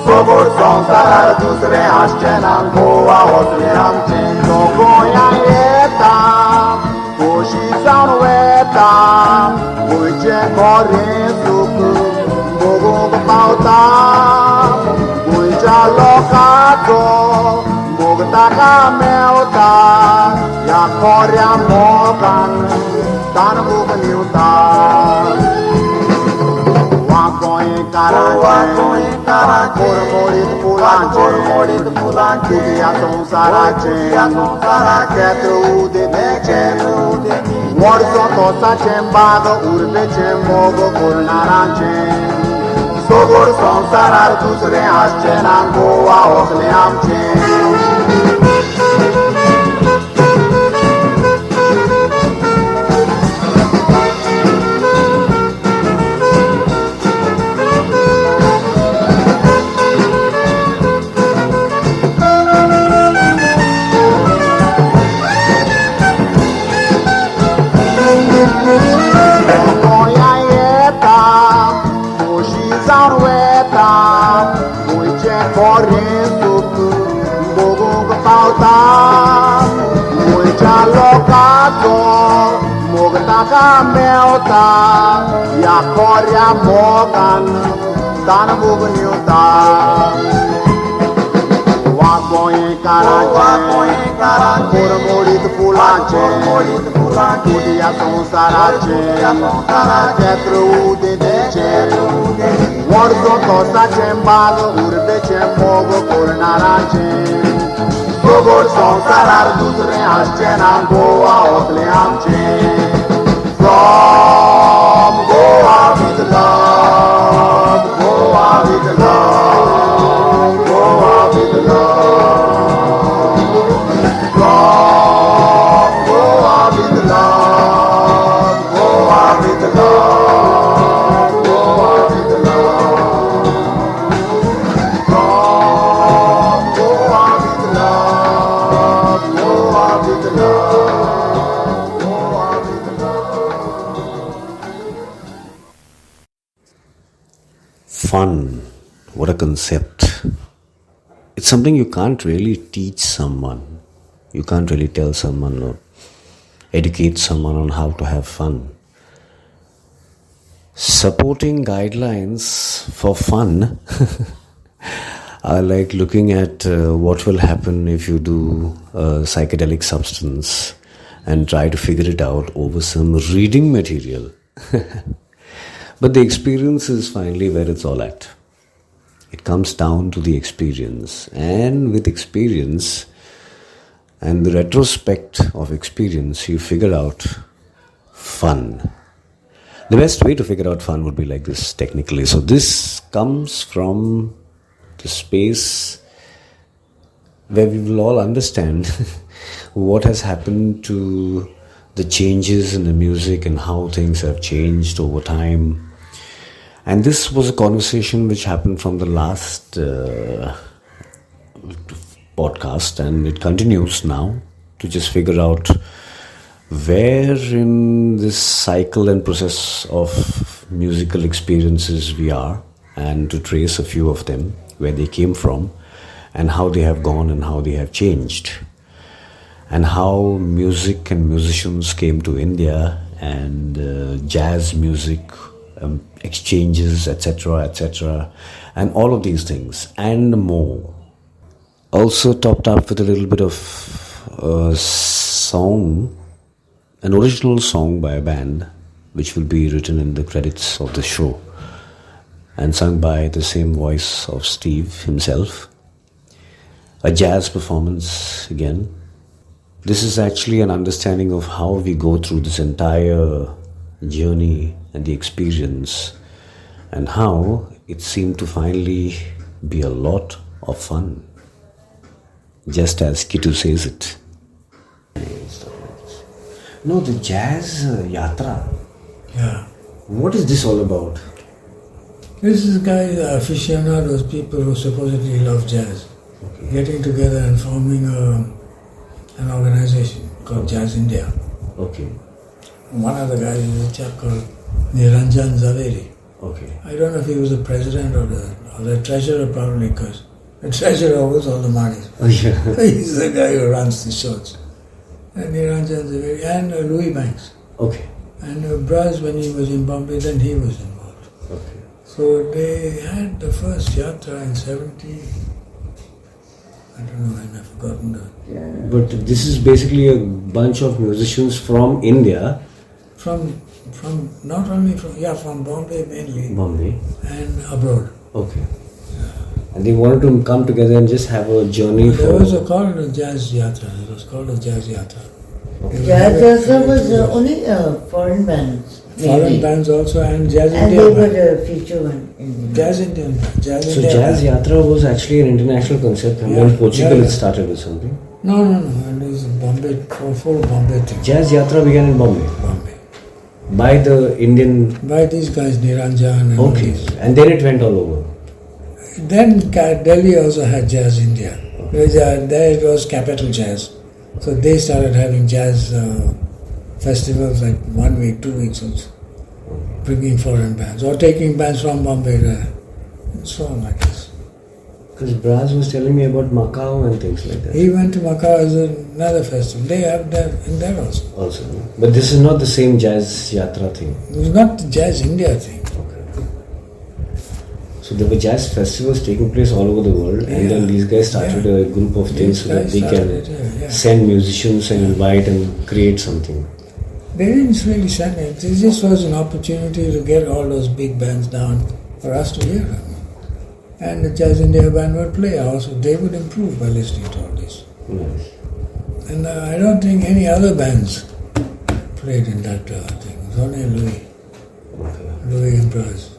Sobor संसार दुसरे आश्चे नांगोआ होसले आमचे दोगोया येता कोशी जाऊन वेता गोयचे गोरे सुख दोगोग पावता गोयच्या लोकाचो मोगताका मेवता या खोऱ्या मोगान तान मोग निवता Mormorit pulanche, Tudia sonsarache, Ketru de neche, Morso tosa chembago, urbe chemogo, Kurnaranche. Sobor sonsarar dusre asche, Nangoa osle amche. Melta ya korya mogan dan bugnyuta wakoy karache morit pulanche kudia sonsarache ketru de deche warzo tosa chembago urbe chemogo kornarache Sobor sonsarar dusre asche nangoa osle amche From Goa with love, Goa with love, Goa with love. From Goa with love, Goa with love, Goa with love. From Goa with love, Goa with love. Fun, what a concept. It's something you can't really teach someone. You can't really tell someone or educate someone on how to have fun. Supporting guidelines for fun are like looking at what will happen if you do a psychedelic substance and try to figure it out over some reading material. But the experience is finally where it's all at. It comes down to the experience. And with experience and the retrospect of experience, you figure out fun. The best way to figure out fun would be like this technically. So this comes from the space where we will all understand what has happened to the changes in the music and how things have changed over time. And this was a conversation which happened from the last podcast, and it continues now to just figure out where in this cycle and process of musical experiences we are, and to trace a few of them, where they came from and how they have gone and how they have changed, and how music and musicians came to India, and jazz music exchanges, etc., and all of these things and more. Also topped up with a little bit of a song, an original song by a band, which will be written in the credits of the show and sung by the same voice of Steve himself. a jazz performance again. This is actually an understanding of how we go through this entire journey and the experience, and how it seemed to finally be a lot of fun, just as Kitu says it. No, the jazz yatra. Yeah. What is this all about? This is guys, aficionados, people who supposedly love jazz, getting together and forming an organization called Jazz India. Okay. One of the guys is a chap called Niranjan Zaveri. Okay. I don't know if he was the president or the treasurer, probably, because the treasurer owes all the money. Oh, yeah. He's the guy who runs the shows. And Niranjan Zaveri and Louis Banks. Okay. And Braz, when he was in Bombay, then he was involved. Okay. So they had the first yatra in 70. I don't know when, I've forgotten that. But this is basically a bunch of musicians from India. From not only from Bombay mainly. Bombay. And abroad. Okay. And they wanted to come together and just have a journey. There was called a jazz yatra. It was called a jazz yatra. Okay. Jazz yatra was only foreign bands. Foreign bands also, and Jazz And India. they were a feature one in Jazz Indian band. So Jazz Yatra was actually an international concept, and then Portugal it started with something. No. And it was Bombay, full Bombay thing. Jazz Yatra began in Bombay. Bombay. By the Indian. By these guys, Niranjan and all Okay. these. And then it went all over. Then Delhi also had Jazz India. There it was Capital Jazz. So they started having jazz festivals like 1 week, 2 weeks also. Bringing foreign bands or taking bands from Bombay and so on like this. Because Braz was telling me about Macau and things like that. He went to Macau as another festival. They have that in there also. But this is not the same Jazz Yatra thing. It was not the Jazz India thing. Okay. So there were jazz festivals taking place all over the world, and then these guys started a group of things so that they can send musicians and invite and create something. They didn't really send it. This just was an opportunity to get all those big bands down for us to hear them. And the Jazz India band would play also. They would improve by listening to all this. Nice. And I don't think any other bands played in that thing. It was only Louis. Okay. Louis and Braz.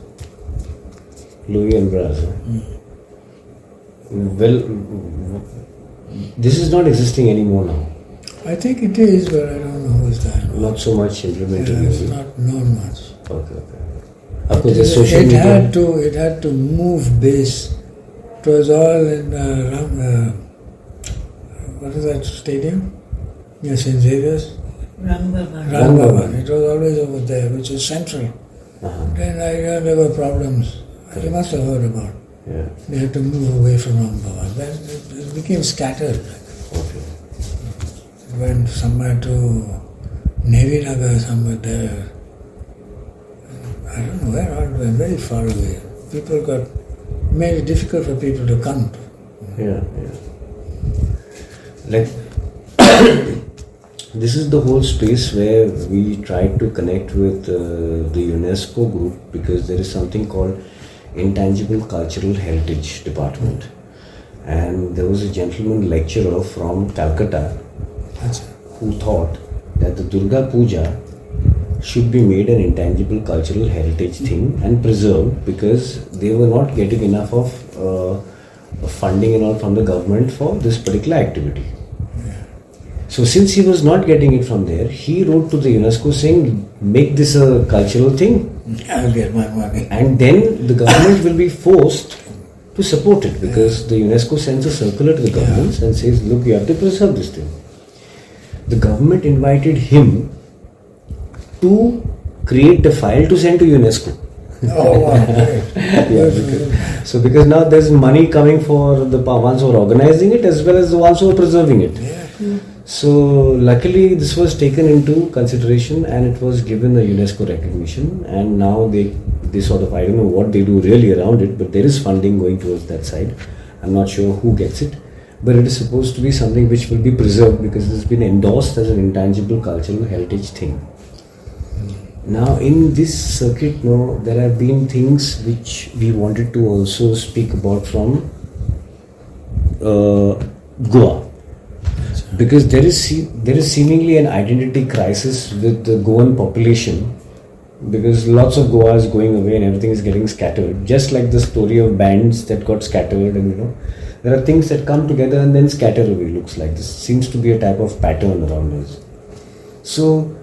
Louis and Braz. Well, this is not existing anymore now. I think it is, but I don't know who's that. Not so much implemented. It's not known much. Okay. Of course, the social it media. had to move bass. It was all in what is that stadium? Yes, in Xavier's. Rangbaban. It was always over there, which is central. Then I heard there were problems. You must have heard about. Yeah. They had to move away from Rangbaban. Then it became scattered. Okay. It went somewhere to Navy Nagar, somewhere there. I don't know where, all went very far away. Made it difficult for people to come. Yeah. Like, this is the whole space where we tried to connect with the UNESCO group, because there is something called Intangible Cultural Heritage Department. And there was a gentleman lecturer from Calcutta who thought that the Durga Puja should be made an intangible cultural heritage thing and preserved, because they were not getting enough of funding and all from the government for this particular activity. So since he was not getting it from there, he wrote to the UNESCO saying, make this a cultural thing. I'll get my money. And then the government will be forced to support it, because the UNESCO sends a circular to the governments and says, look, you have to preserve this thing. The government invited him to create a file to send to UNESCO. Oh, wow, great. Because now there's money coming for the ones who are organizing it as well as the ones who are preserving it. Yeah. So luckily this was taken into consideration and it was given a UNESCO recognition, and now they sort of, I don't know what they do really around it, but there is funding going towards that side. I'm not sure who gets it, but it is supposed to be something which will be preserved because it has been endorsed as an intangible cultural heritage thing. Now in this circuit, there have been things which we wanted to also speak about from Goa. Because there is seemingly an identity crisis with the Goan population, because lots of Goa is going away and everything is getting scattered. Just like the story of bands that got scattered, and there are things that come together and then scatter away. Looks like this seems to be a type of pattern around us. So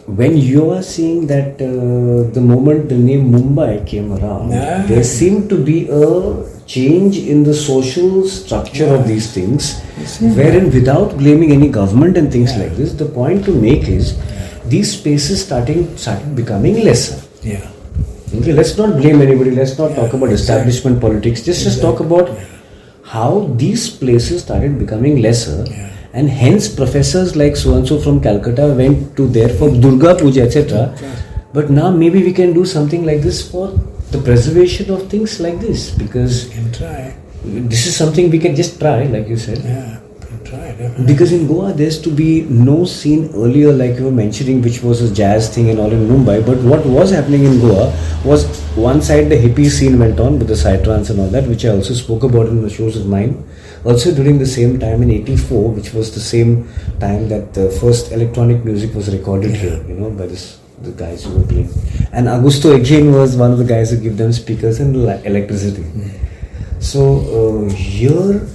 when you are seeing that the moment the name Mumbai came around, there seemed to be a change in the social structure of these things, wherein without blaming any government and things like this, the point to make is these spaces started becoming lesser. Yeah. Okay, let's not blame anybody, let's not talk about establishment politics, just talk about how these places started becoming lesser, and hence professors like so-and-so from Calcutta went to there for Durga Puja, etc. But now maybe we can do something like this for the preservation of things like this, because Can try. this is something we can just try, like you said. Yeah, can try, definitely. Because in Goa there used to be no scene earlier, like you were mentioning, which was a jazz thing and all in Mumbai. But what was happening in Goa was, one side the hippie scene went on with the psytrance and all that, which I also spoke about in the shows of mine. Also during the same time in '84, which was the same time that the first electronic music was recorded here, by the guys who were playing. And Augusto again was one of the guys who give them speakers and electricity. So here...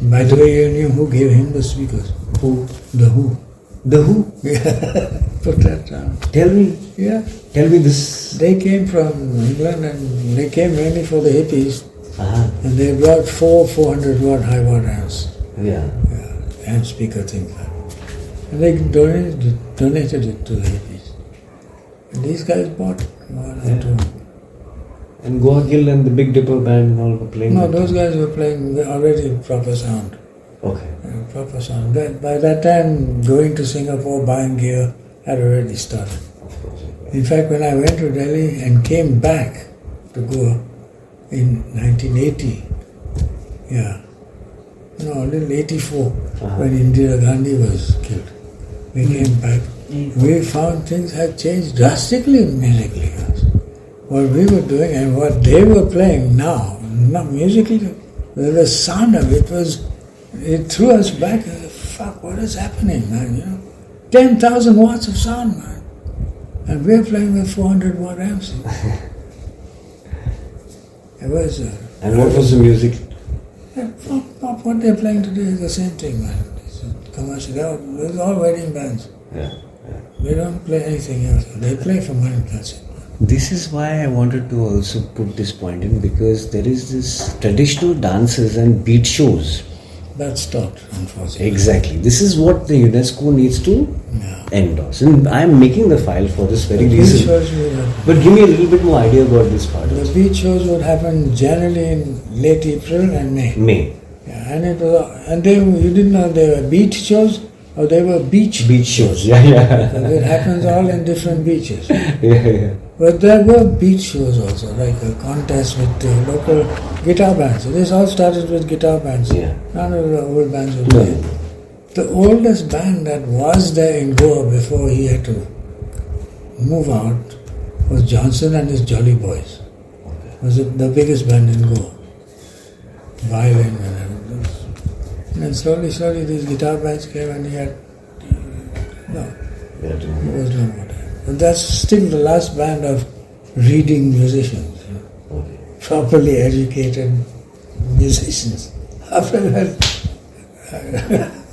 By the way, you knew who gave him the speakers? Who? The Who. The Who? Yeah, put that down. Tell me. Yeah. Tell me this. They came from England and they came mainly for the hippies. Uh-huh. And they brought 400 watt high watt amps. Yeah. Amp speaker thing. And they donated it to the hippies. And these guys bought one or two. And Goa Gill and the Big Dipper band and all were playing? No, those guys were playing already proper sound. Okay. Proper sound. By that time, going to Singapore, buying gear had already started. Of course. In fact, when I went to Delhi and came back to Goa in 1980, a little 84, when Indira Gandhi was killed, we came back. We found things had changed drastically musically. What we were doing and what they were playing now, not musically, the sound of it threw us back. Fuck, what is happening, man? 10,000 watts of sound, man. And we're playing with 400 watt amps. It was. And what was the music? What they're playing today is the same thing, man. It's commercial. It's all wedding bands. Yeah. They don't play anything else. They play for money, that's it. This is why I wanted to also put this point in, because there is this traditional dances and beat shows. That stopped, unfortunately. Exactly. This is what the UNESCO needs to endorse. And I am making the file for this very reason. But give me a little bit more idea about this part. The beach shows would happen generally in late April and May. Yeah, and you didn't know they were beach shows or they were beach shows. Yeah. It happens all in different beaches. Yeah. But there were beach shows also, like a contest with local guitar bands. So this all started with guitar bands. Yeah. None of the old bands were there. The oldest band that was there in Goa before he had to move out was Johnson and his Jolly Boys. It was the biggest band in Goa. Violin and everything. And then slowly these guitar bands came and he was no more there. But that's still the last band of reading musicians. Properly educated musicians. After that,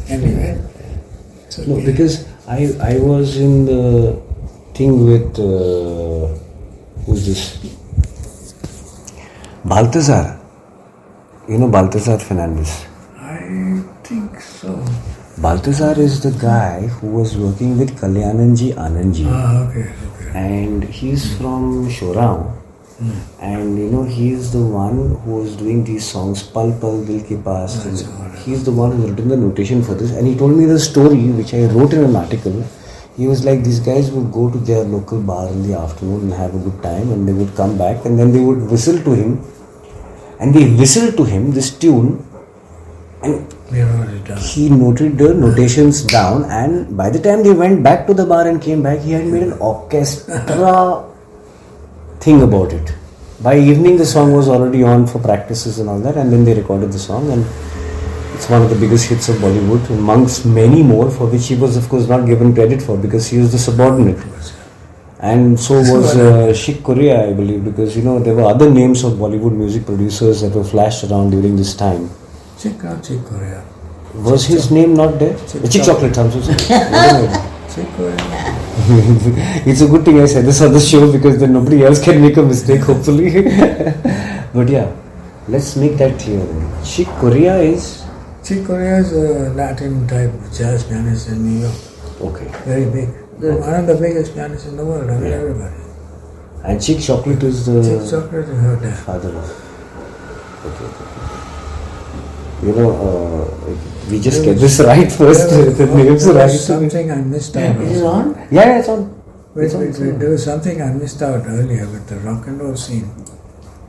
anyway. No, because I was in the thing with who's this? Balthazar. You know Balthazar Fernandes? I think so. Balthazar is the guy who was working with Kalyananji Anandji. Okay. And he's from Shorao. And he is the one who was doing these songs, Pal Pal Dil Ke Paas. He's the one who written the notation for this. And he told me the story which I wrote in an article. He was like, these guys would go to their local bar in the afternoon and have a good time, and they would come back and then they would whistle to him. And they whistled to him this tune, and he noted the notations down, and by the time they went back to the bar and came back, he had made an orchestra thing about it. By evening the song was already on for practices and all that, and then they recorded the song, and It's one of the biggest hits of Bollywood, amongst many more, for which he was, of course, not given credit for because he was the subordinate. And so was Chick Corea, I believe, because there were other names of Bollywood music producers that were flashed around during this time. Chick Corea. Was his name not there? Chick Chocolate. I'm so sorry. Chick Corea. It's a good thing I said this on the show because then nobody else can make a mistake, hopefully. But yeah, let's make that clear. Chick Corea is a Latin type jazz pianist in New York. okay. Very big. One of the biggest pianists in the world. I mean, everybody. And Chick Chocolate is the Chick Chocolate is her dad. father of. Okay. We just get this right first. The names There right. was something I missed out. Is it on? Yeah, it's on. Wait. There was something I missed out earlier with the rock and roll scene.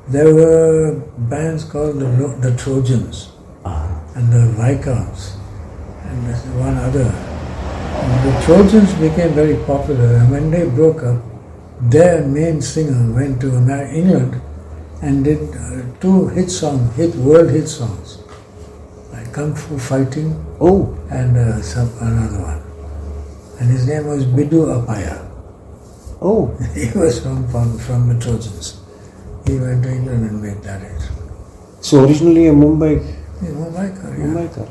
There were bands called the Trojans and the Viscounts and there's one other. And the Trojans became very popular, and when they broke up, their main singer went to England and did two world hit songs, like Kung Fu Fighting and another one. And his name was Biddu Appaiah. He was from the Trojans. He went to England and made that hit. So originally a Mumbai. Mumbaikar.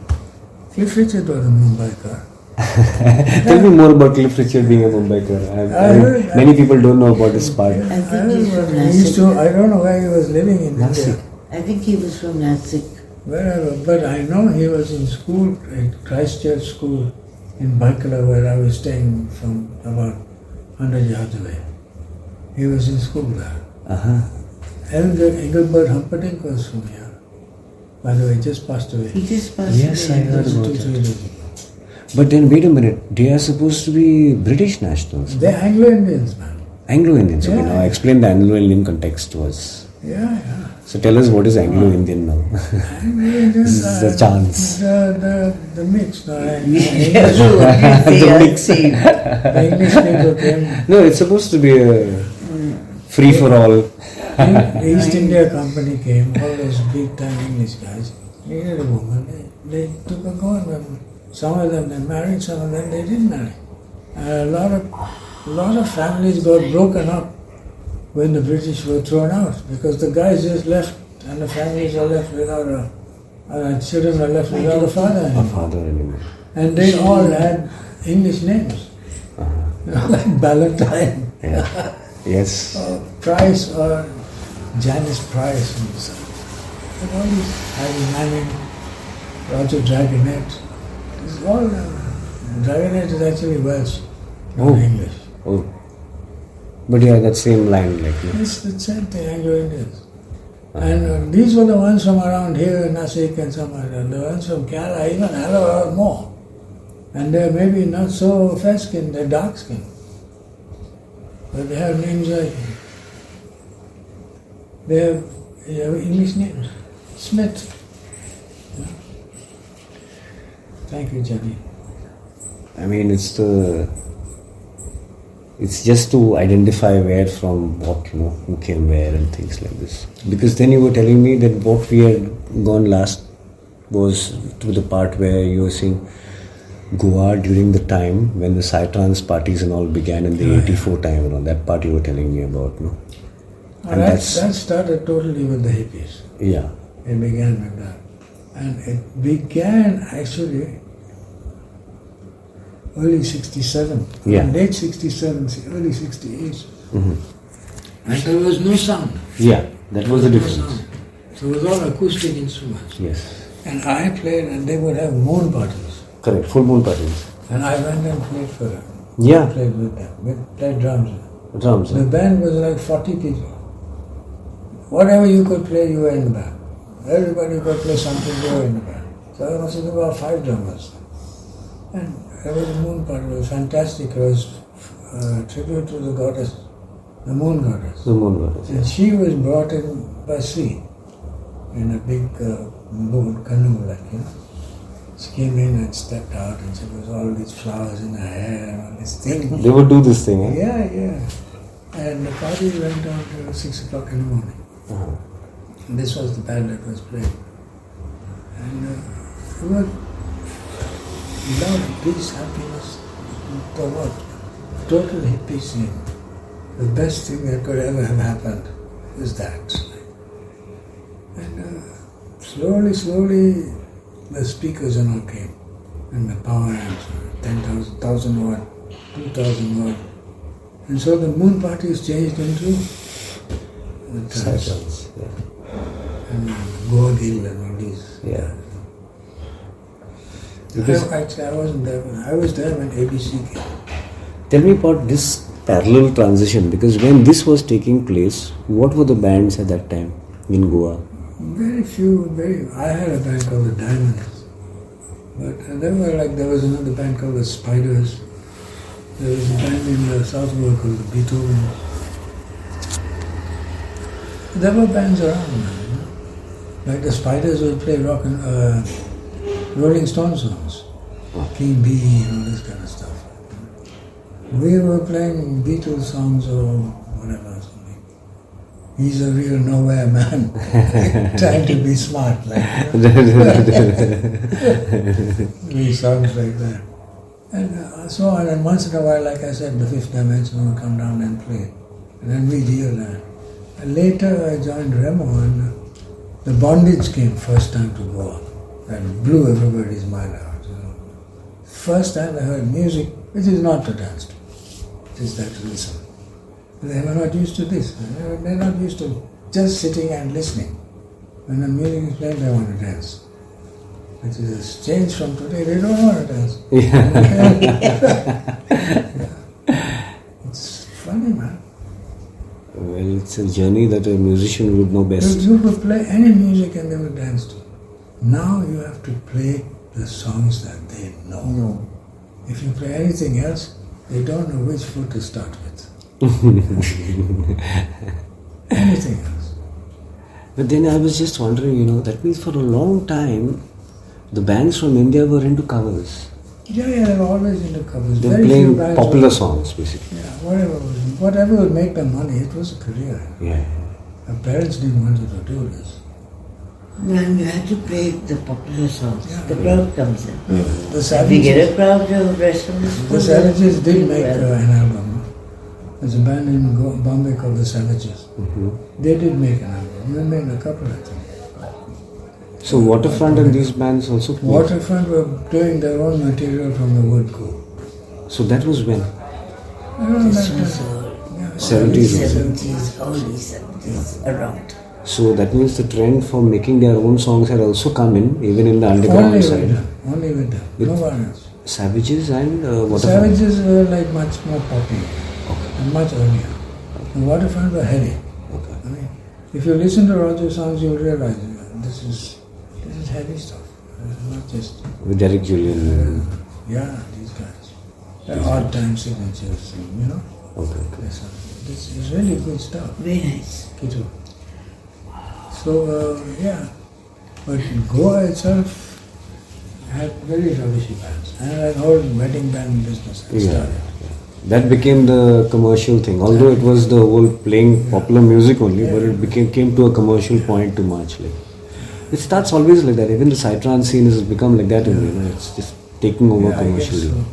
Cliff Richard was a Mumbaikar. Tell me more about Cliff Richard being a Mumbaikar. Many people don't know about his part. I think he's from Nasik. I don't know where he was living in Nasik. India. I think he was from Nasik. Wherever, but I know he was in school, at Christchurch School in Baikala, where I was staying from about 100 yards away. He was in school there. Engelbert Humperdinck was from here. By the way, just passed away. He just passed Yes, away. I heard about 2-3 that. days ago. But then wait a minute, they are supposed to be British nationals. They're Anglo-Indians, man. Anglo-Indians. Okay, Yeah. now explain the Anglo-Indian context to us. Yeah. So tell us what is Anglo-Indian now. Anglo-Indians This is a chance. The mix. No, The mix. the English people came. No, it's supposed to be a free for all. The East India Company came, all those big time English guys. Needed a woman. They took a go on them. Some of them they married, some of them they didn't marry. And a lot of families got broken up when the British were thrown out because the guys just left and the families are left without children are left without a father anymore. And they all had English names. Like Ballantyne. Yeah. Yes. Price or Janice Price and so. And all these Harry Manning, Roger Dragonette. It's all Dragonette is actually Welsh, not English. But yeah, that same line like. It's the same thing, Anglo-Indians. And these were the ones from around here in Nasik and some other. The ones from Kerala, even Allora are more. And they're maybe not so fair-skinned, they're dark-skinned. But they have names like, they have English names. Smith. Yeah. Thank you, Johnny. I mean, it's just to identify where from what, who came where and things like this. Because then you were telling me that what we had gone last was to the part where you were saying Goa during the time when the Psytrance parties and all began in the 84 time, that part you were telling me about, no? And that started totally with the hippies. Yeah. It began with that. And it began actually early 67. Yeah. Late 67, early 68. And there was no sound. Yeah, that was the No difference. sound. So it was all acoustic instruments. Yes. And I played and they would have moon parties. Correct, full moon parties. And I went and played for them. Yeah. Played with them. We played drums. Drums. The band was like 40 people. Whatever you could play, you were in the band. Everybody could play something, you were in the band. So there must have been about 5 drummers. And there was a moon party. It was fantastic. It was a tribute to the goddess, the moon goddess. The moon goddess. And she was brought in by sea in a big boat, canoe, like, She came in and stepped out and she was all these flowers in her hair and all this thing. They would do this thing, eh? Yeah. And the party went on till 6 o'clock in the morning. And this was the band that was playing. And were love, peace, happiness, the what? Total hippie scene. The best thing that could ever have happened is that. And slowly, the speakers and all came. And the power amps, 10,000, 1,000 watt, 2,000 watt. And so the moon parties changed into the Cycles, yeah. and Goa Gill and all these. Yeah. Actually, I wasn't there. I was there when ABC came. Tell me about this parallel transition, because when this was taking place, what were the bands at that time in Goa? Very few, I had a band called the Diamonds. But there was another band called the Spiders. There was a band in the South Goa called the Biddu. There were bands around, you know? Like the Spiders would play rock and Rolling Stone songs, King Bee and all this kind of stuff. We were playing Beatles songs or whatever. He's a real nowhere man, trying to be smart, like, you know? These songs like that. And so on, and once in a while, like I said, the Fifth Dimension will come down and play. And then we deal that. And later I joined Remo, and the Bondage came first time to Goa and blew everybody's mind out. You know. First time I heard music which is not to dance to, just that to listen. They were not used to this. They're not used to just sitting and listening. When the music is playing, they want to dance. Which is a change from today. They don't want to dance. Yeah. It's funny, man. Well, it's a journey that a musician would know best. You could play any music and they would dance to. Now you have to play the songs that they know. No. If you play anything else, they don't know which foot to start with. Anything else. But then I was just wondering, that means for a long time, the bands from India were into covers. Yeah, they were always into covers. They were Very few playing bands popular were- songs, basically. Yeah, whatever would make them money, it was a career. Yeah. Our parents didn't want you to do this. And you have to play the popular songs. Yeah. The crowd comes in. The If we get Savages, a crowd, the rest of the school. the Savages did make well. an album. There's a band in Bombay called the Savages. They did make an album. They made a couple, I think. So Waterfront and these bands also played. Waterfront were doing their own material from the wood cool. So that was when? This was all 70s. 70s, early 70s, around. So that means the trend for making their own songs had also come in, even in the underground side. Only with them. With- No one else. Savages and Waterfront. Savages were like much more poppy and much earlier. The Waterfront were heavy. Okay. I mean, if you listen to Roger songs, you'll realize this is heavy stuff. It's not just With Derek Julian. these guys. They're odd time signatures, you know. Okay. This is really good stuff. Very nice. Kitu. So but Goa itself had very rubbishy bands, and an old wedding band business had Yeah. started. That became the commercial thing. Although it was the whole playing popular music only, but it came to a commercial point too much. Like it starts always like that. Even the psytrance scene has become like that only. It's just taking over Yeah, I guess commercially. so.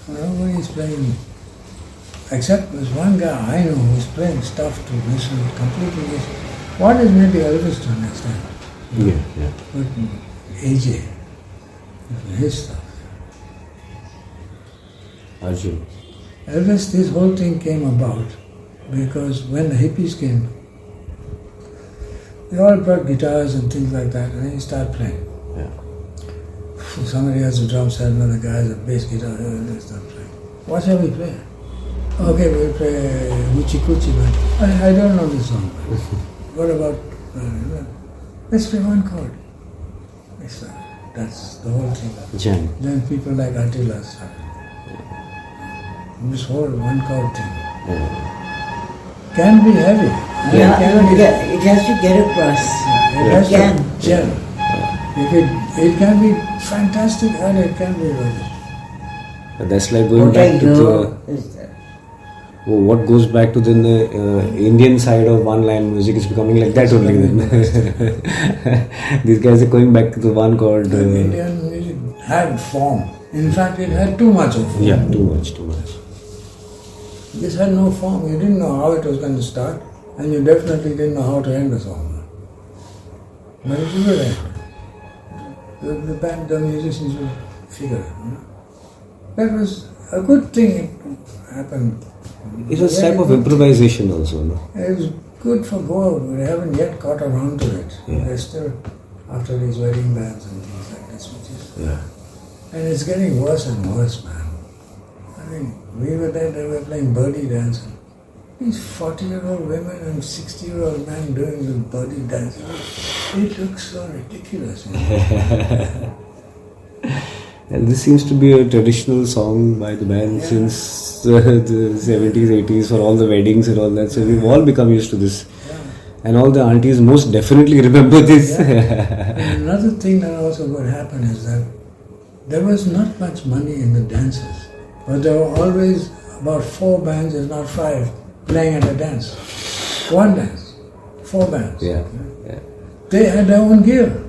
Nobody is playing, except there's one guy I know who's playing stuff to listen completely. What is maybe Elvis to an extent? Yeah. But AJ, his stuff. Arjun. Elvis, this whole thing came about because when the hippies came, they all brought guitars and things like that, and then you start playing. Yeah. Somebody has a drum set, another guy has a bass guitar, and they start playing. What shall we play? Okay, we'll play Hoochie Coochie, but I don't know this song. What about, let's play one chord. That's the whole thing. Jam. Then people like Attila started. This whole one chord thing can be heavy. and Yeah, it it has to get across. has It can. to gel. If it can be fantastic and it can be rubbish. But that's like going What I back to know is that what goes back to the Indian side of one-line music is becoming like that only then. These guys are going back to the one called... Indian music had form. In fact, it had too much of form. Yeah, too much. This had no form. You didn't know how it was going to start, and you definitely didn't know how to end the song. But it was good. The band, the musicians would figure it. That was a good thing. It happened. It was a type of improvisation also, no? It was good for Goa. We haven't yet got around to it. Yeah. They're still after these wedding bands and things like this, which is... Yeah. And it's getting worse and worse, man. I mean, we were there, they were playing birdie dance. These 40-year-old women and 60-year-old men doing the birdie dance. It looks so ridiculous. And this seems to be a traditional song by the band since the 70s, 80s for all the weddings and all that. So we've all become used to this. Yeah. And all the aunties most definitely remember this. And another thing that also would happen is that there was not much money in the dances. But there were always about 4 bands, if not 5, playing at a dance. One dance, 4 bands. Yeah. They had their own gear.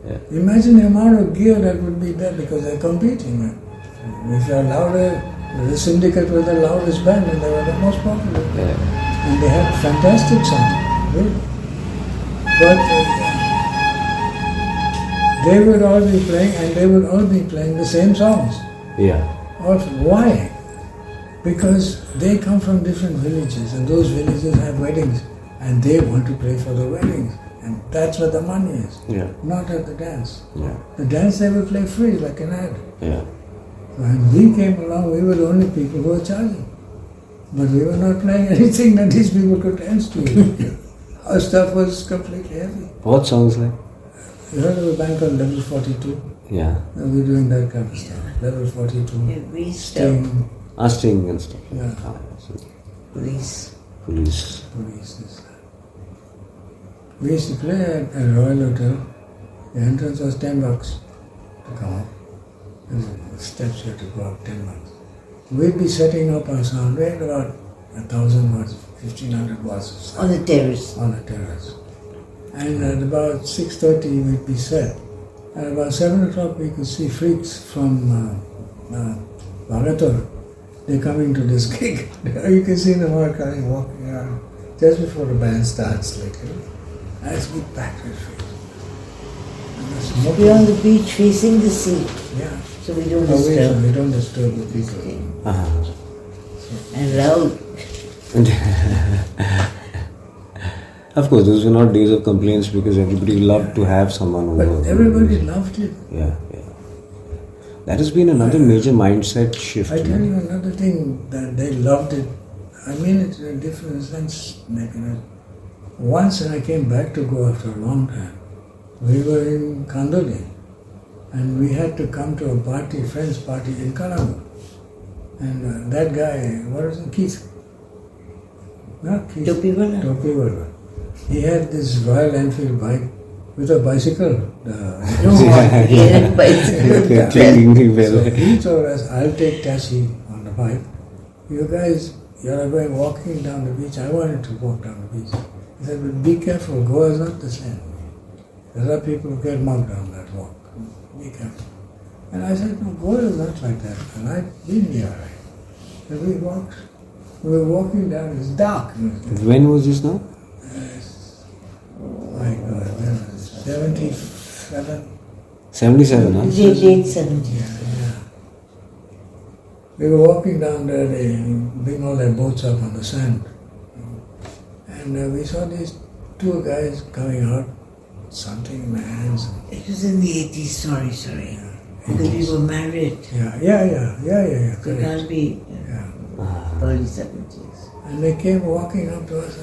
Yeah. Imagine the amount of gear that would be there because they're competing. Right? If you're louder, the syndicate were the loudest band and they were the most popular. Yeah. And they had fantastic sound, really. But they would all be playing and they would all be playing the same songs. Yeah. Also, why? Because they come from different villages and those villages have weddings and they want to play for the weddings. And that's where the money is, not at the dance. Yeah. The dance they will play free like an ad. Yeah. When we came along, we were the only people who were charging. But we were not playing anything that these people could dance to. Our stuff was completely heavy. What songs like? You heard of a band called Level 42? Yeah. And we're doing that kind of stuff. Level 42. Every Sting. Sting and stuff. Yeah. Police. Police, this. We used to play at a Royal Hotel. The entrance was $10 to come up. And the steps you had to go up $10. We'd be setting up our sound. We had about 1,000 watts, 1,500 watts of sound. On the terrace. On the terrace. And at about 6:30 we'd be set. At about 7 o'clock we could see freaks from Bagator. They're coming to this gig. You can see them all coming, walking around just before the band starts. As we packed with freaks. We're on the beach facing the sea. Yeah. So we don't disturb. We don't disturb the people. And loud. Of course, those were not days of complaints because everybody loved to have someone over. But everybody loved it. Yeah. That has been another major mindset shift. I tell you another thing, that they loved it. I mean it in a different sense. Once when I came back to Goa after a long time, we were in Kandoli and we had to come to a party, friend's party in Colombo. And that guy, what was it, Keith? Not Keith. Topiwala. He had this Royal Enfield bike with a bicycle. Bicycle. So he told us, I'll take taxi on the bike. You guys, you're going walking down the beach. I wanted to walk down the beach. He said, but be careful, Goa is not the same. There are people who get mugged on that walk. Be careful. And I said, no, Goa is not like that. And I've been here, right? And we were walking down, it's dark. When was this now? My God, 77. 77, huh? Late 70s. Yeah. We were walking down there, they bring all their boats up on the sand. And we saw these 2 guys coming out, something in their hands. It was in the 80s, sorry. Because we were married. Yeah. So it can't be early 70s. And they came walking up to us.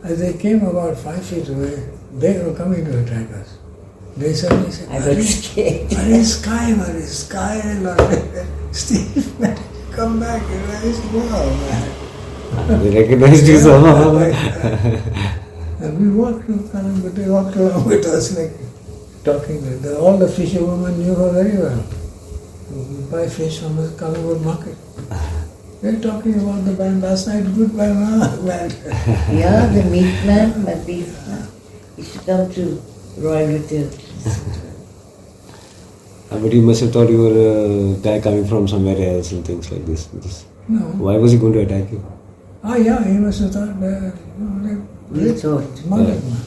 As they came about 5 feet away, they were coming to attack us. They suddenly said, I got scared. Where is Sky? Steve, man, come back. And I said, wow, man. They recognized you somehow. And we walked around, but they walked along with us talking. All the fisherwomen knew her very well. We buy fish from the Collingwood market. They're talking about the band last night. Good band, band. Yeah, the meat man, my beef man. He used to come to Royal Retail. But you must have thought you were a guy coming from somewhere else and things like this. No. Why was he going to attack you? Ah, yeah, he must have thought We thought. murdered man.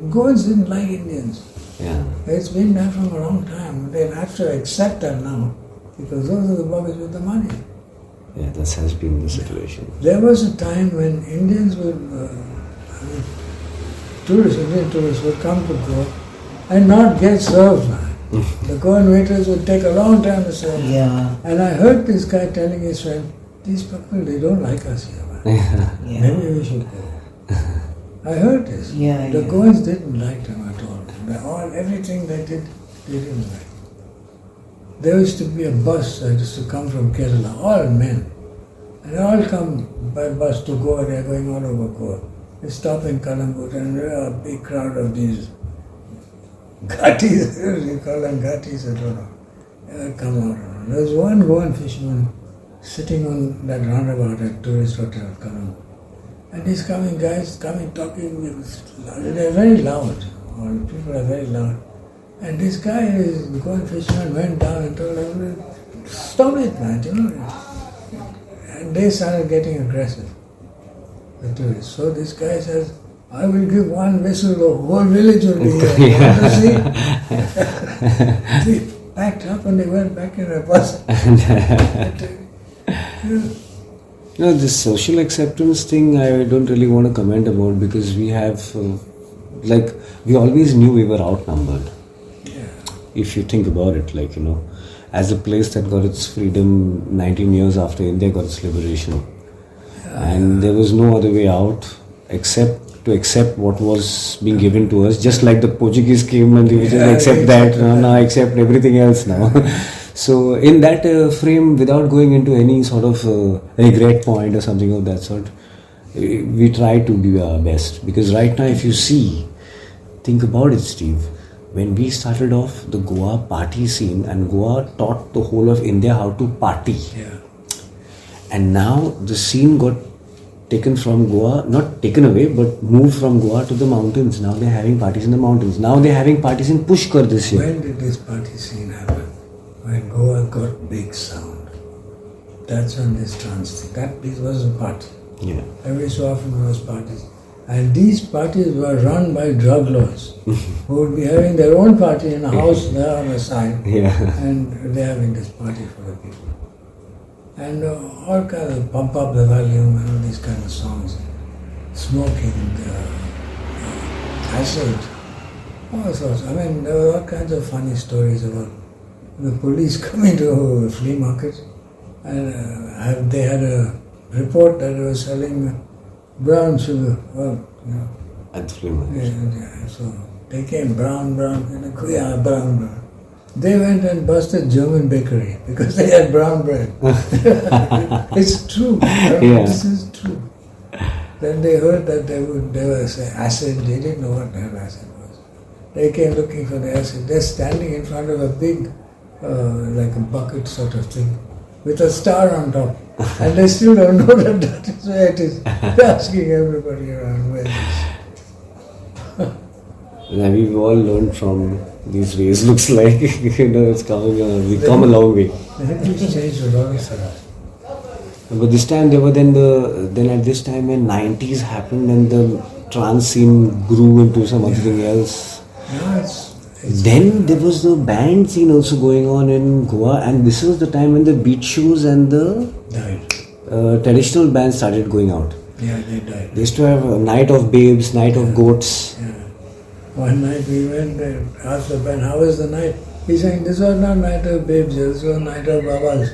Goans didn't like Indians. Yeah. It's been there from a long time. They have to accept that now because those are the boys with the money. Yeah, this has been the situation. There was a time when Indians would, Indian tourists would come to Goa and not get served, man. The Goan waiters would take a long time to serve. Yeah. And I heard this guy telling his friend, these people, they don't like us here, man. Yeah. Maybe we should go. I heard this. Yeah, The yeah. Goans didn't like them at all. Everything they did, they didn't like. There used to be a bus that used to come from Kerala, all men. And they all come by bus to Goa, they are going all over Goa. They stop in Colombo and there are a big crowd of these ghattis, you call them ghattis, I don't know. They would come out. There was one Goan fisherman sitting on that roundabout at tourist hotel, Colombo. And these coming guys, talking, they're very loud. All people are very loud. And this guy, the Goan fisherman, went down and told them, stop it, man, you know. And they started getting aggressive, the tourists. So this guy says, I will give one whistle, the whole village will be here. You want to see? They packed up and they went back in a bus. No, this social acceptance thing I don't really want to comment about because we have, we always knew we were outnumbered. Yeah. If you think about it, as a place that got its freedom 19 years after India got its liberation. And there was no other way out except to accept what was being given to us, just like the Portuguese came and they just accept that, now accept everything else now. So in that frame, without going into any sort of regret point or something of that sort, we try to do our best. Because right now, if you see, think about it, Steve, when we started off the Goa party scene, and Goa taught the whole of India how to party. Yeah. And now the scene got taken from Goa, not taken away, but moved from Goa to the mountains. Now they're having parties in the mountains. Now they're having parties in Pushkar this year. When did this party scene happen? When Goa got big sound. That's when this trance thing. This was a party. Yeah. Every so often there was parties. And these parties were run by drug lords who would be having their own party in a house there on the side. Yeah. And they're having this party for the people. And all kinds of pump up the volume and all these kind of songs. Smoking, acid, all sorts. I mean, there were all kinds of funny stories about the police coming to a flea market and they had a report that they were selling brown sugar. Well, At the flea market. yeah, so they came brown, brown. They went and busted German bakery because they had brown bread. It's true. This is true. Then they heard that they were acid. They didn't know what the hell acid was. They came looking for the acid. They're standing in front of a big, like a bucket sort of thing, with a star on top. And they still don't know that is where it is. They're asking everybody around where it is. And we've all learned from these ways. Looks like it's coming. We've come a long way. The hippies changed a lot of things. But this time then at this time when 90s happened and the trance scene grew into some other thing else. Now it's Then there was the band scene also going on in Goa, and this was the time when the beat shows and the died. traditional bands started going out. Yeah, they died. They used to have a night of babes, night of goats. Yeah. One night we went and asked the band, how was the night? He's saying, this was not night of babes, this was night of babas.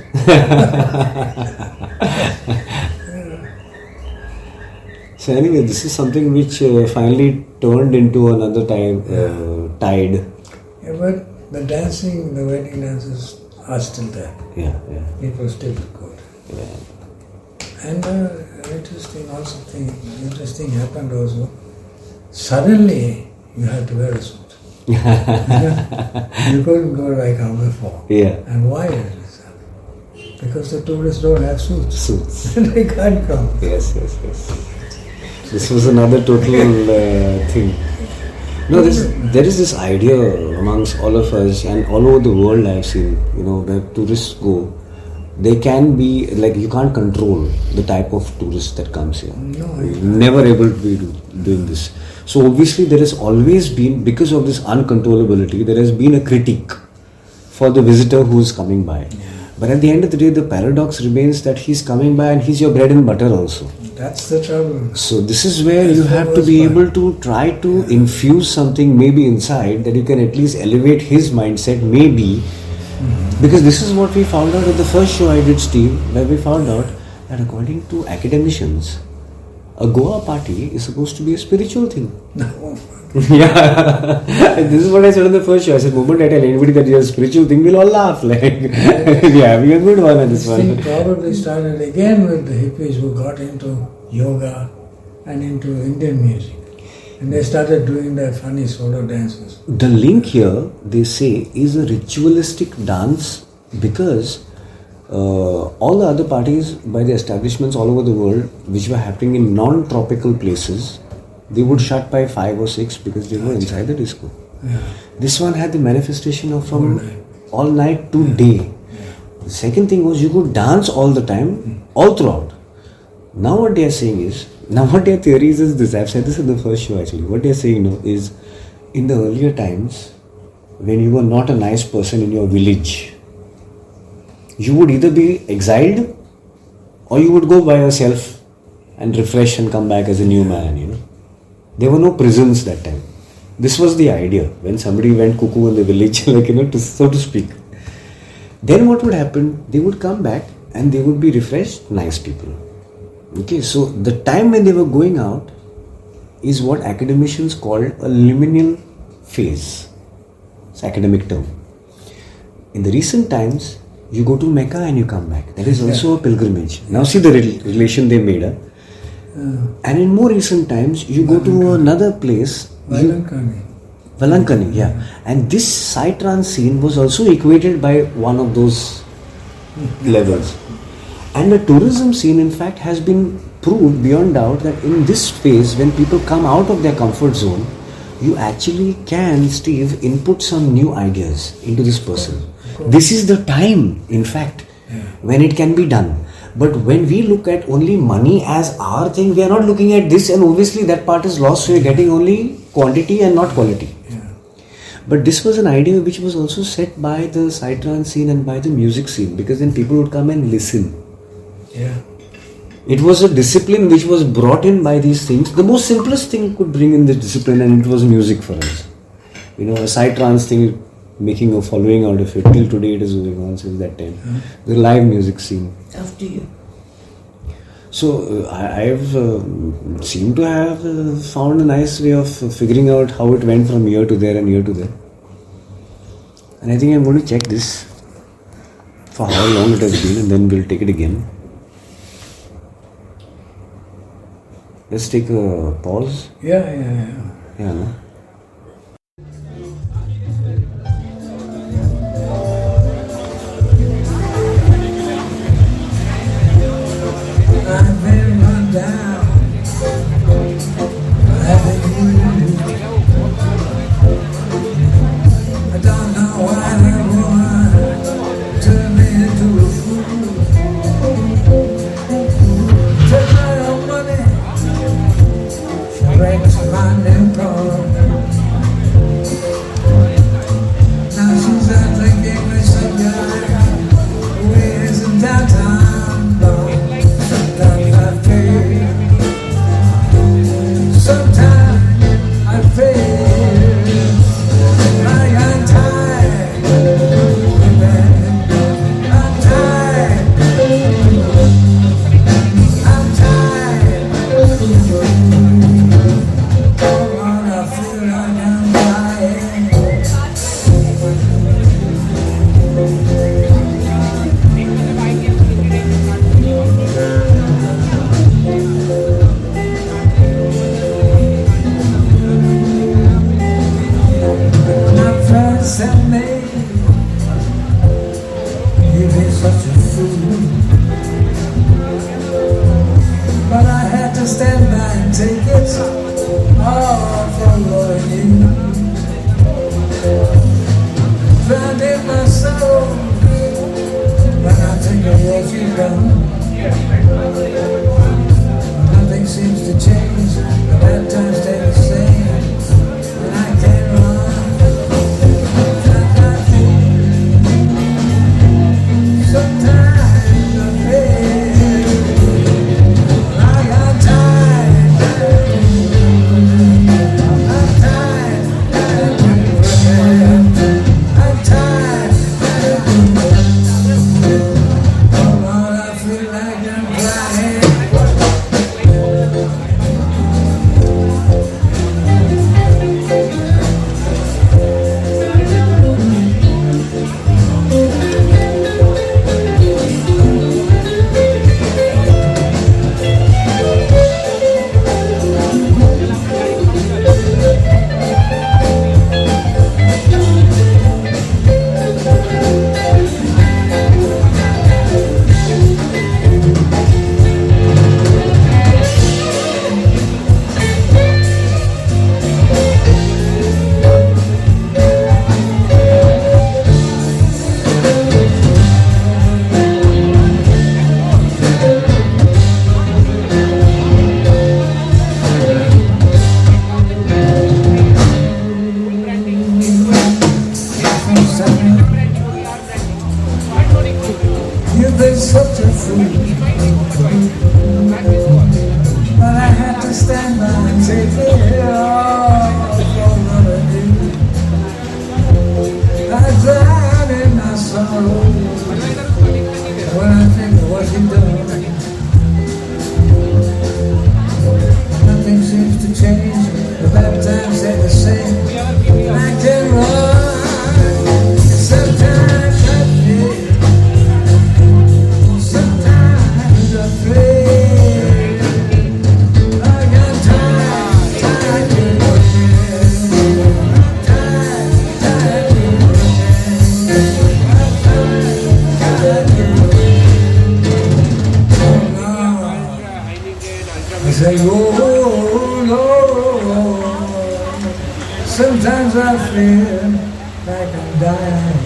So anyway, this is something which finally turned into another tide. Yeah, but the dancing, the wedding dances are still there. Yeah. People still go there. Yeah. And interesting happened also. Suddenly, you had to wear a suit. You couldn't go like how before. Yeah. And why did this happen? Because the tourists don't have suits. Suits. They can't come. Yes. This was another total thing. No, there is this idea amongst all of us and all over the world I've seen, where tourists go. They can be, like, you can't control the type of tourist that comes here. No, You're never able to be doing this. So obviously there has always been, because of this uncontrollability, there has been a critique for the visitor who is coming by. Yeah. But at the end of the day, the paradox remains that he's coming by and he's your bread and butter also. That's the trouble. So this is where you have to be able to try to infuse something maybe inside that you can at least elevate his mindset, maybe. Because this is what we found out at the first show I did, Steve, where we found out that according to academicians, a Goa party is supposed to be a spiritual thing. Yeah, this is what I said on the first show. I said, the moment I tell anybody that it's a spiritual thing, we'll all laugh. Like, we're having a good one on this one. This thing probably started again with the hippies who got into yoga and into Indian music. And they started doing their funny solo dances. The link here, they say, is a ritualistic dance because all the other parties by the establishments all over the world, which were happening in non-tropical places, they would shut by 5 or 6 because they were inside the disco. Yeah. This one had the manifestation of from all night to day. Yeah. The second thing was you could dance all the time, all throughout. Now what they are saying is, now what their theories is this, I've said this in the first show actually, what they are saying now is, in the earlier times, when you were not a nice person in your village, you would either be exiled or you would go by yourself and refresh and come back as a new man, There were no prisons that time. This was the idea when somebody went cuckoo in the village, like, so to speak. Then what would happen? They would come back and they would be refreshed, nice people. Okay, so the time when they were going out is what academicians called a liminal phase. It's an academic term. In the recent times, you go to Mecca and you come back. That is also a pilgrimage. Now see the relation they made. And in more recent times, you go to another place. Valankani, yeah. And this psytrance scene was also equated by one of those levels. And the tourism scene, in fact, has been proved beyond doubt that in this phase, when people come out of their comfort zone, you actually can, Steve, input some new ideas into this person. This is the time, in fact, when it can be done. But when we look at only money as our thing, we are not looking at this, and obviously that part is lost, so we are getting only quantity and not quality. But this was an idea which was also set by the psytrance scene and by the music scene, because then people would come and listen. It was a discipline which was brought in by these things. The most simplest thing you could bring in this discipline, and it was music for us. A psytrance thing, making a following out of it. Till today it is going on since that time. The live music scene. After you. So I've seemed to have found a nice way of figuring out how it went from here to there and here to there. And I think I'm going to check this for how long it has been, and then we'll take it again. Let's take a pause. Yeah, no? I've been run down. I've been used. I don't know why that woman turned me into a fool. Took my own money. She breaks my new car. Sometimes I feel like I'm dying.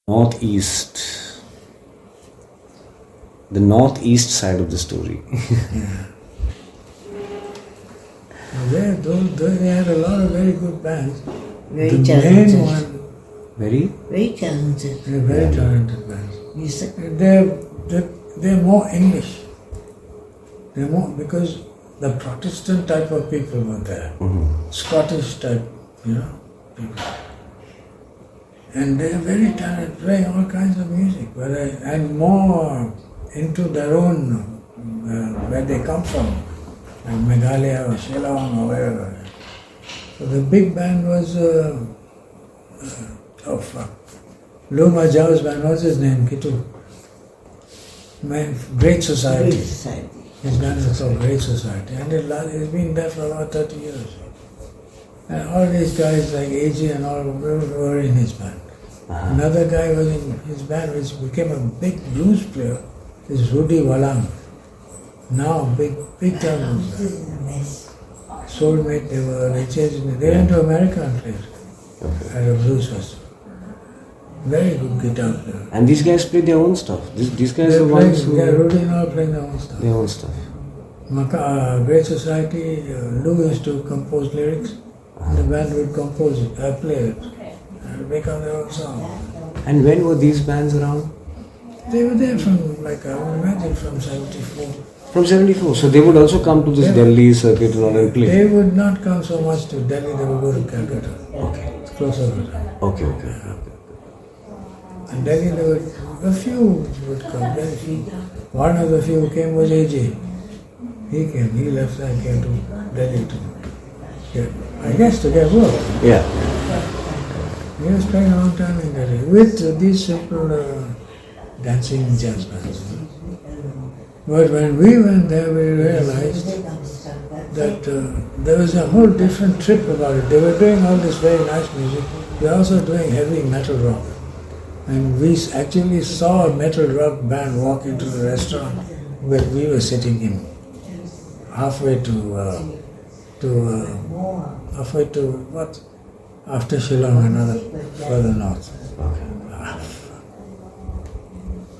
Northeast. The northeast side of the story. They had a lot of very good bands. Very the talented. main one, Very talented. they're very talented bands. Music. They're more English. They're more because the Protestant type of people were there, Scottish type, people. And they're very talented, playing all kinds of music, and more into their own, where they come from, like Meghalaya or Shillong or wherever. So the big band was, Luma Jao's band, what's his name, Kitu? Great Society. Great Society. His band is called Great Society, and it's been there for about 30 years. And all these guys like AJ and all were in his band. Another guy was in his band which became a big blues player, is Rudy Walang. Now big time. Soulmate, they changed it. They went to America and played at a blues festival. Very good guitar player. And these guys play their own stuff. These guys They're are ones who... Rudy and all playing their own stuff. Their own stuff. Great Society, Lou used to compose lyrics, and the band would compose it, play it, and make up their own song. And when were these bands around? They were there from, I would imagine, from 74. From 74. So they would also come to this Delhi circuit and all and play? They would not come so much to Delhi, they would go to Calcutta. Okay. It's closer to them. Okay. And Delhi, there were a few would come, very few. One of the few who came was AJ. He came, he left and came to Delhi to get work. Yeah. He was playing a long time in Delhi with these simple dancing jazz bands. But when we went there, we realized that there was a whole different trip about it. They were doing all this very nice music. They were also doing heavy metal rock. And we actually saw a metal rock band walk into the restaurant where we were sitting in, halfway after Shillong, another further north.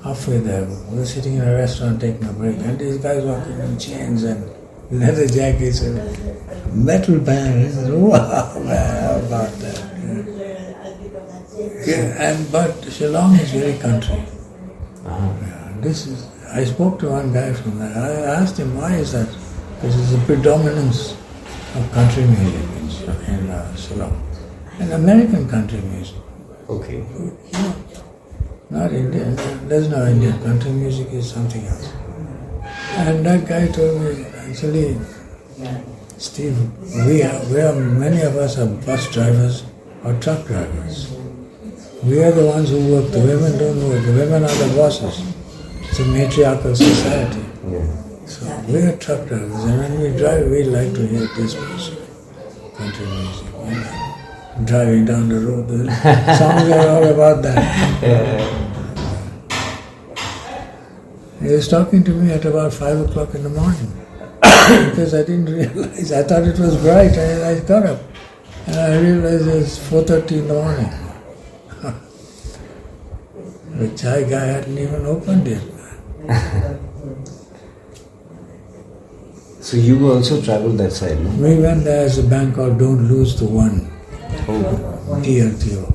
Halfway there, we were sitting in a restaurant taking a break, and these guys walking in chains and leather jackets and metal band. I said, wow, man, how about that? But Shillong is very country. I spoke to one guy from there. I asked him, why is that? Because there's a predominance of country music in Shillong. And American country music. Okay. Not Indian. There's no Indian. Country music is something else. And that guy told me, actually, Steve, many of us are bus drivers or truck drivers. We are the ones who work. The women don't work. The women are the bosses. It's a matriarchal society. So we are truck drivers, and when we drive, we like to hear this music, country music. Driving down the road, the songs are all about that. He was talking to me at about 5 o'clock in the morning because I didn't realize. I thought it was bright, and I got up and I realized it was 4:30 in the morning. The chai guy hadn't even opened it. So you also traveled that side, no? We went there as a band called Don't Lose the One, TLTO,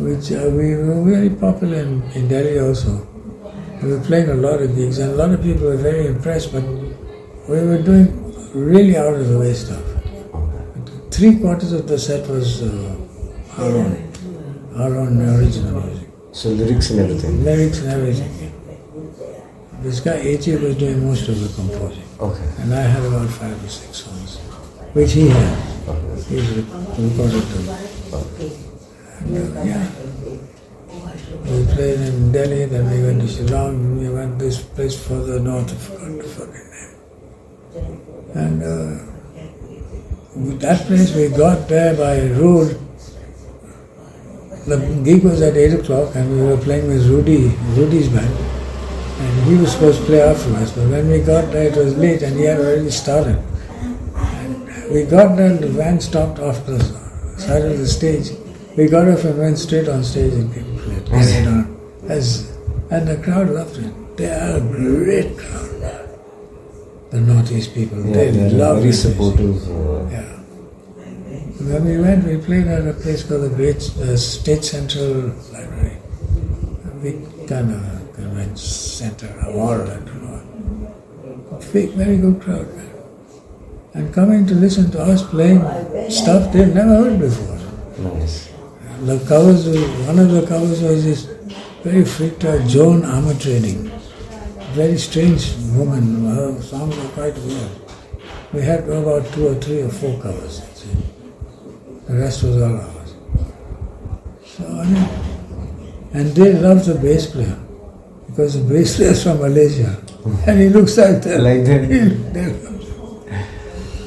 which we were very popular in Delhi also. We were playing a lot of gigs and a lot of people were very impressed, but we were doing really out of the way stuff. 3/4 of the set was our own original music. So lyrics and everything? Lyrics and everything. This guy AJ was doing most of the composing. Okay. And I had about 5 or 6 songs, which he had. He's recorded them. And, We played in Delhi, then we went to Shillong, we went this place further north, I forgot the fucking name. And with that place we got there by road. The gig was at 8 o'clock and we were playing with Rudy's band. And he was supposed to play after us, but when we got there it was late and he had already started. And we got there and the van stopped off the side of the stage. We got off and went straight on stage and carried on. And the crowd loved it. They are a great crowd. The Northeast people, they love very it. supportive. Yeah. When we went, we played at a place called the State Central Library. A big kind of convention center, a hall, I don't know. Big, very good crowd. And coming to listen to us playing stuff they've never heard before. Nice. The covers, one of the covers was this very freaked out Joan Armour Trading. Very strange woman, her songs were quite weird. We had about 2 or 3 or 4 covers, that's it. The rest was all ours. So, and they loved the bass player, because the bass player is from Malaysia, and he looks like that. Like that.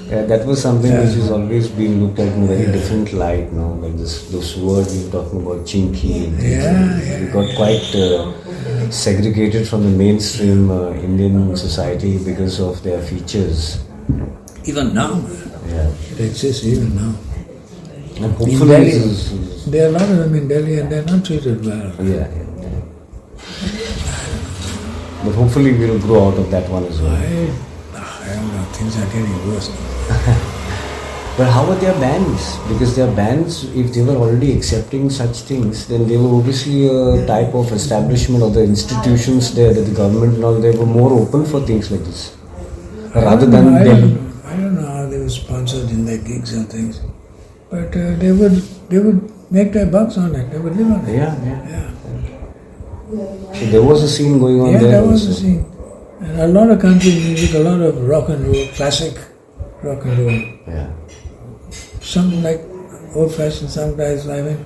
Yeah, that was something which has always been looked at in a very different light, no? Like those words you're talking about, chinky and things. We got quite segregated from the mainstream Indian society because of their features. Even now, it exists even now. And hopefully there are a lot of them in Delhi and they're not treated well. Yeah. But hopefully we'll grow out of that one as well. I don't know, things are getting worse now. But how are their bands? Because their bands, if they were already accepting such things, then they were obviously a type of establishment or the institutions there, that the government and all, they were more open for things like this. Rather than I don't know how they were sponsored in their gigs and things. But they would make their bucks on it, they would live on it. Yeah. So there was a scene going on there. Yeah, there was a scene. And a lot of country music, a lot of rock and roll, classic rock and roll. Yeah. Some like old-fashioned, sometimes, I mean,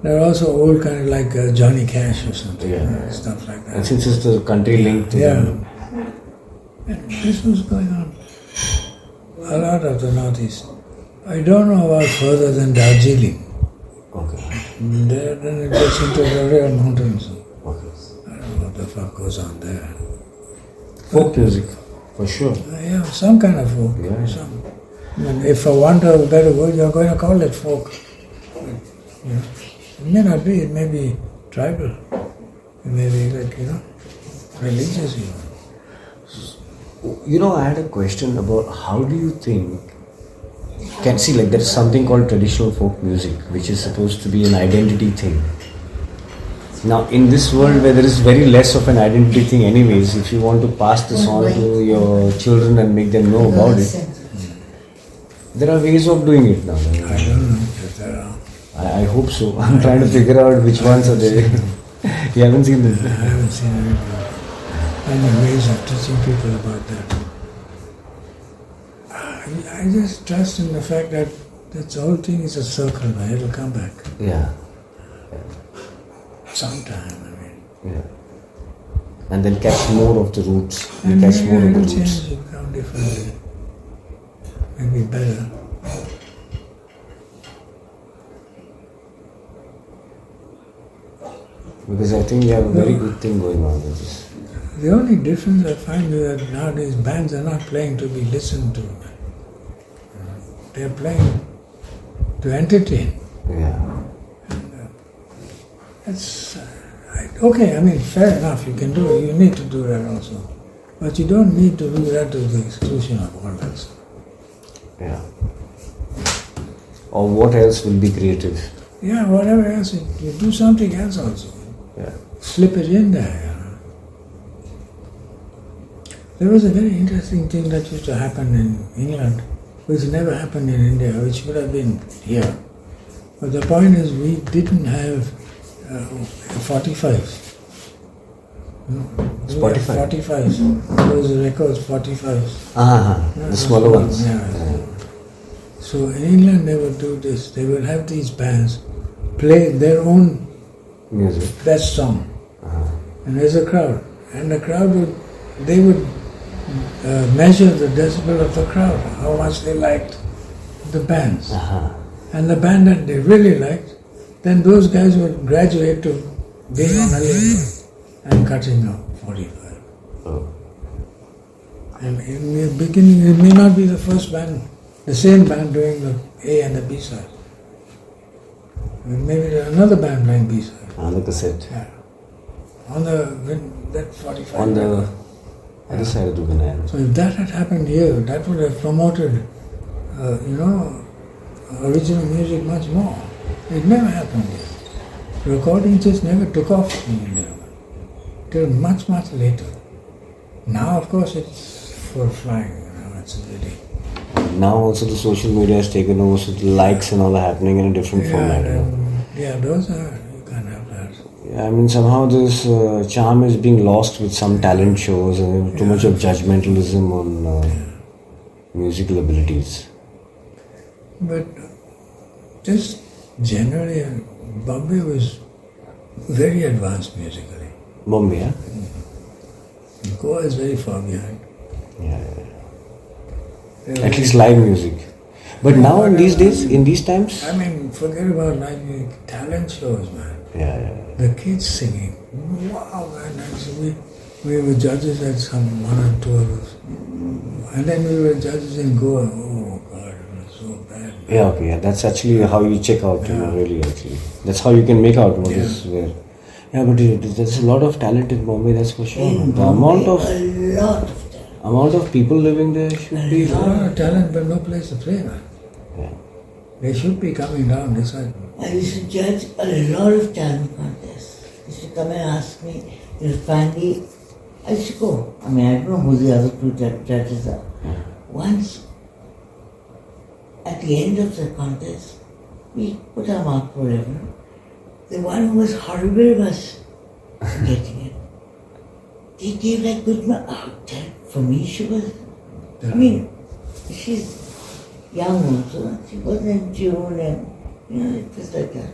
there are also old kind of like Johnny Cash or something, stuff like that. And since it's the country linked to them. And this was going on a lot of the Northeast. I don't know about further than Darjeeling. Okay. Then it gets into the real mountains. Okay. I don't know what the fuck goes on there. Folk music, for sure. Yeah, some kind of folk. Yeah. Some. I mean, if for want of a better word, you're going to call it folk. It may not be, it may be tribal. It may be like, religious even. I had a question about how do you think, there is something called traditional folk music, which is supposed to be an identity thing. Now, in this world where there is very less of an identity thing anyways, if you want to pass this on to your children and make them know about it, there are ways of doing it now. I don't know if there are. I hope so. I'm trying to figure out which ones are there. You haven't seen them? I haven't seen any ways of teaching people about that. I just trust in the fact that the whole thing is a circle, it'll come back. Yeah. Sometime, Yeah. And then catch more of the roots. You catch more of the roots. Change, it'll come differently. Maybe better. Because I think you have a very good thing going on with this. The only difference I find is that nowadays bands are not playing to be listened to. They're playing to entertain. Yeah. That's okay. I mean, fair enough. You can do it. You need to do that also, but you don't need to do that to the exclusion of all that stuff. Yeah. Or what else will be creative? Yeah, whatever else. You do something else also. Yeah. Slip it in there. There was a very interesting thing that used to happen in England, which never happened in India, which would have been here. But the point is, we didn't have 45s. Spotify? 45s. Those records, 45s. The smaller ones. Yeah. So in England, they would do this. They would have these bands play their own Music. best song. And there's a crowd. And the crowd would measure the decibel of the crowd, how much they liked the bands. And the band that they really liked, then those guys would graduate to being on a label and cutting out 45. Oh. And in the beginning, it may not be the first band, the same band doing the A and the B side. Maybe there's another band playing B side. On the cassette. Yeah. On that 45. On the other side of the banana. So if that had happened here, that would have promoted, original music much more. It never happened here. Recording just never took off in India till much, much later. Now, of course, it's for flying. It's really. Now also the social media has taken over, so the likes and all are happening in a different format. Those are, you can't have that. Yeah, I mean, somehow this charm is being lost with some talent shows and too much of judgmentalism on musical abilities. But just generally, Bombay was very advanced musically. Bombay, yeah? Goa is very far behind. At least live music. But now in these days, in these times? I mean, forget about live music, talent shows, man. The kids singing. Wow, man. We were judges at some one or two of us. And then we were judges in Goa. Oh, God, it was so bad. Yeah, that's actually how you check out, really, actually. That's how you can make out what is where. Yeah, but there's a lot of talent in Bombay, that's for sure. The amount of people living there should be. A lot of talent, but no place to play, man. Yeah. They should be coming down this side. I used to judge a lot of talent contests. They used to come and ask me, finally, I used to go. I mean, I don't know who the other two judges are. Once, at the end of the contest, we put our mark whatever. The one who was horrible was getting it. They gave like good mark. For me, she was, she's young also. She was in June and, it was like that.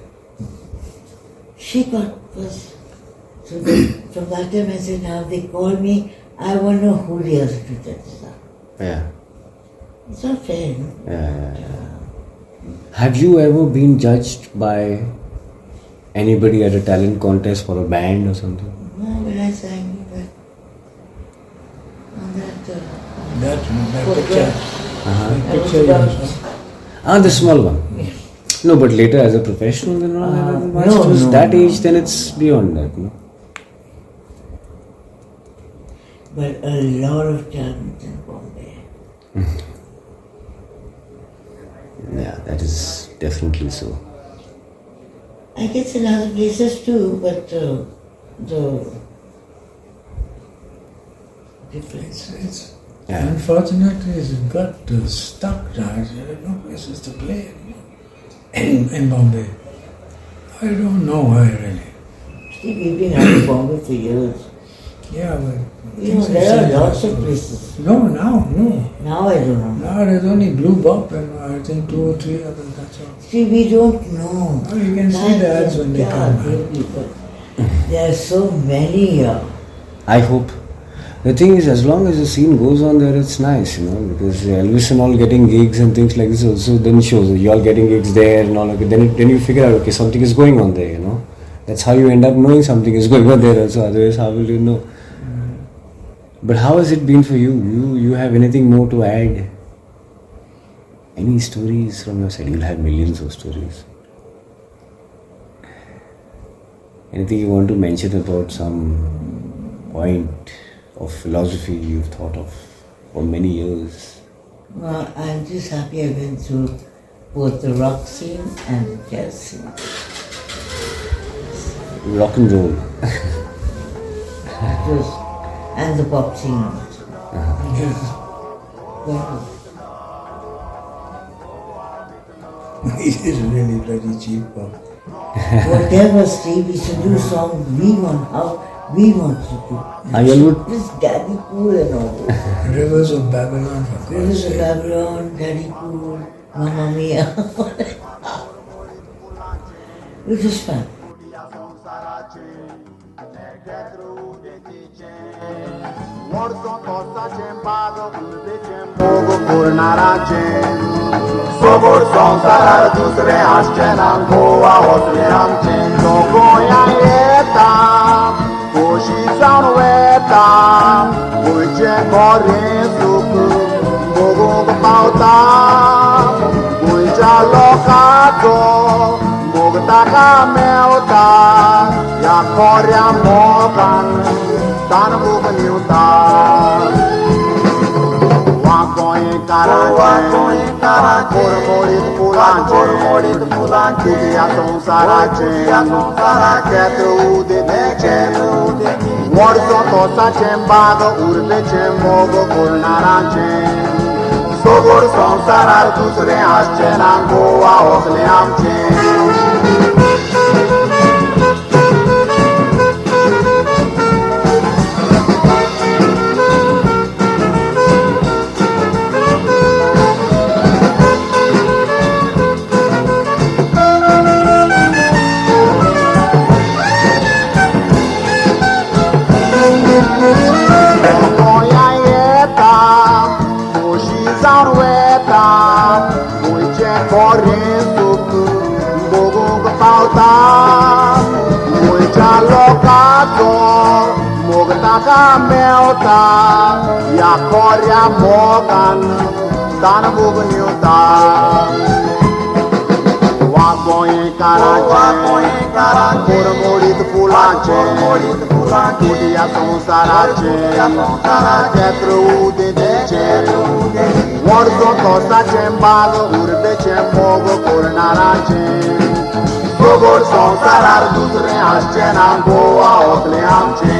She got first. So then, from that time I said, now they call me, I want to know who the other two judges are. Yeah. It's not fair, no? Yeah. Have you ever been judged by anybody at a talent contest for a band or something? No, when I sang on that picture. The small one. Yeah. No, but later as a professional, then once it was that age, then it's beyond that, no? But a lot of talent in Bombay. Yeah, that is definitely so. I guess in other places too, but the difference. Unfortunately, it's got stuck now. There are no places to play in Bombay. I don't know why really. See, we've been out of Bombay for years. Yeah, but there are lots of places. No. Now I don't know. Now there's only Blue Bop and I think 2 or 3 others, that's all. See, we don't know. Oh, you can see the ads when they come. Really, but there are so many here. I hope. The thing is, as long as the scene goes on there, it's nice, because Elvis and all getting gigs and things like this also then shows you all getting gigs there and all. Then you figure out, okay, something is going on there, That's how you end up knowing something is going on there also. Otherwise, how will you know? But how has it been for you? You have anything more to add? Any stories from your side? You'll have millions of stories. Anything you want to mention about some point of philosophy you've thought of for many years? Well, I'm just happy I went through both the rock scene and the jazz scene. Rock and roll. And the pop scene also. It is really bloody cheap pop. Whatever Steve used to do songs we want, how we want to do. This Daddy Cool and all this. Rivers of Babylon, for God's Rivers of sake. Babylon, Daddy Cool, Mamma Mia. It was fun. Morso tosta chembago ulbe chembogo kurnarache Sobor son sarar dusre ashchen angoa osre amchen Togoya eta Koshi sanweta Uche kore suku Bogo pauta Ucha lokato Bogotaka meota Ya korea mogan Tan bugniuta Wakoin karache Morit pulanche Kudia son sarache Ketru de deche Morso tosa chembago Urbe chemogo kurnarache Sobor son sarar dusre ashchen angoa osle amche Melta ya korea mogan dan bugniuta Wakoin karache Morit pulanche Kudia son sarache Ketru de deche Morso tosa chembago urbe chemogo kurnarache Sobor son sarar dusre ashchen angoa osle amche